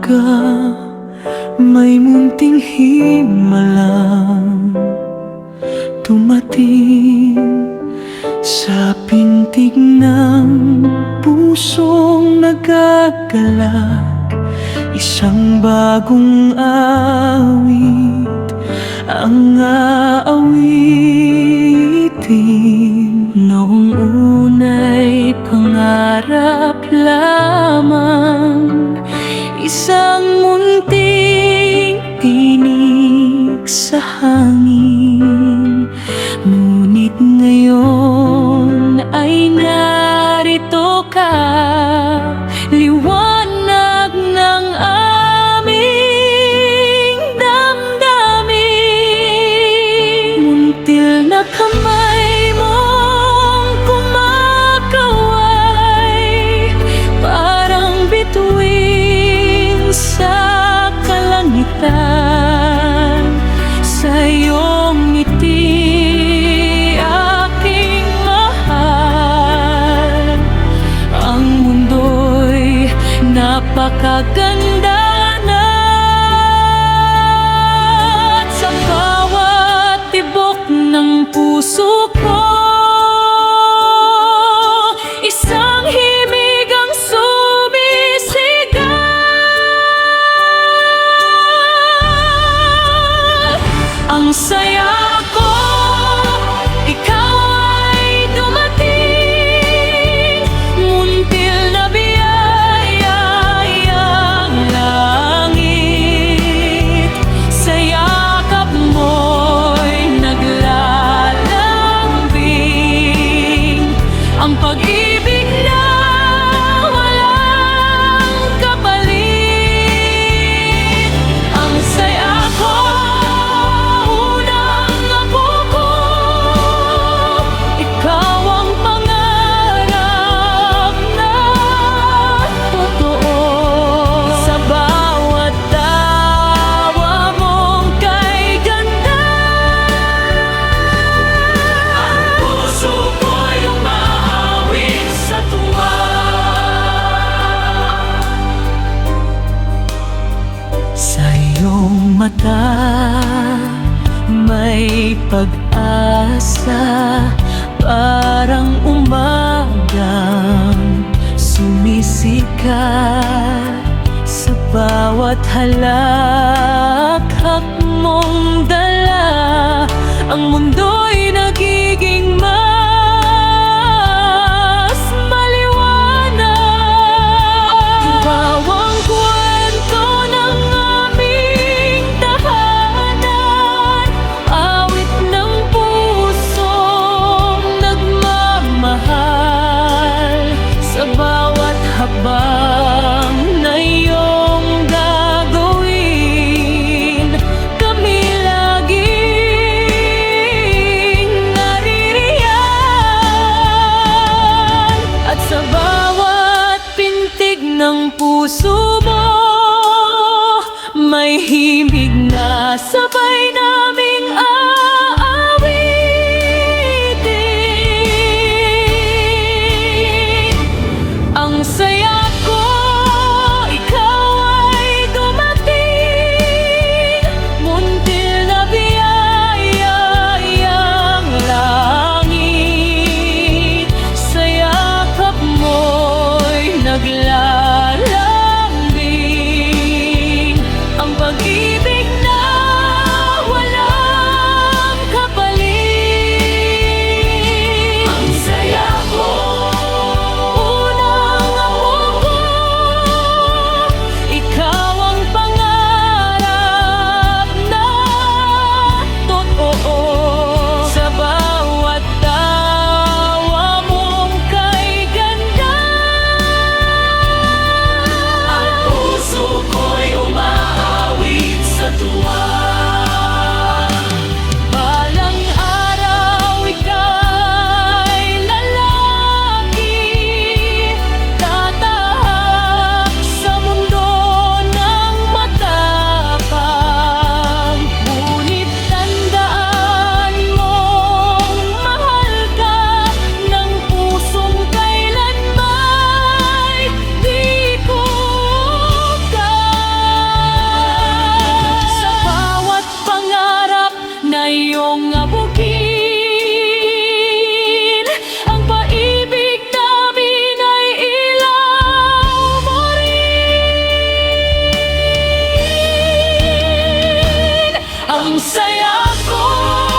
umaga, may munting himalang tumating sa pintig ng pusong nagagalak. Isang bagong awit ang aawitin. Noong una'y pangarap lamang, isang munting tinig sa hangin. Ngunit ngayon ay narito ka, liwanag ng aming damdamin. Muntil na kamay mong kumakaway, parang bituin sa kalangitan. Sa iyong ngiti, aking mahal, ang mundo'y napakaganda na. At sa bawat tibok ng puso ko, isang himig ang sumisigaw. Ang saya ko, ikaw ay dumating. Muntil na biyaya ang langit. Sa yakap mo'y naglalambing ang pag-ibig na walang kapalit. Ang saya ko, unang apo ko, ikaw ang pangarap na totoo. Sa bawat tawa mong kay ganda, ang puso ko'y umahawig sa tuwa. Sa iyong mata may pag-asa, parang umagang sumisikat. Sa bawat halakhak mong dala, ang mundo'y nagiging mas maliwanag. Bawang kwento ng aming tahanan, awit ng pusong nagmamahal. Sa bawat habang na iyong gagawin, kami lagi ako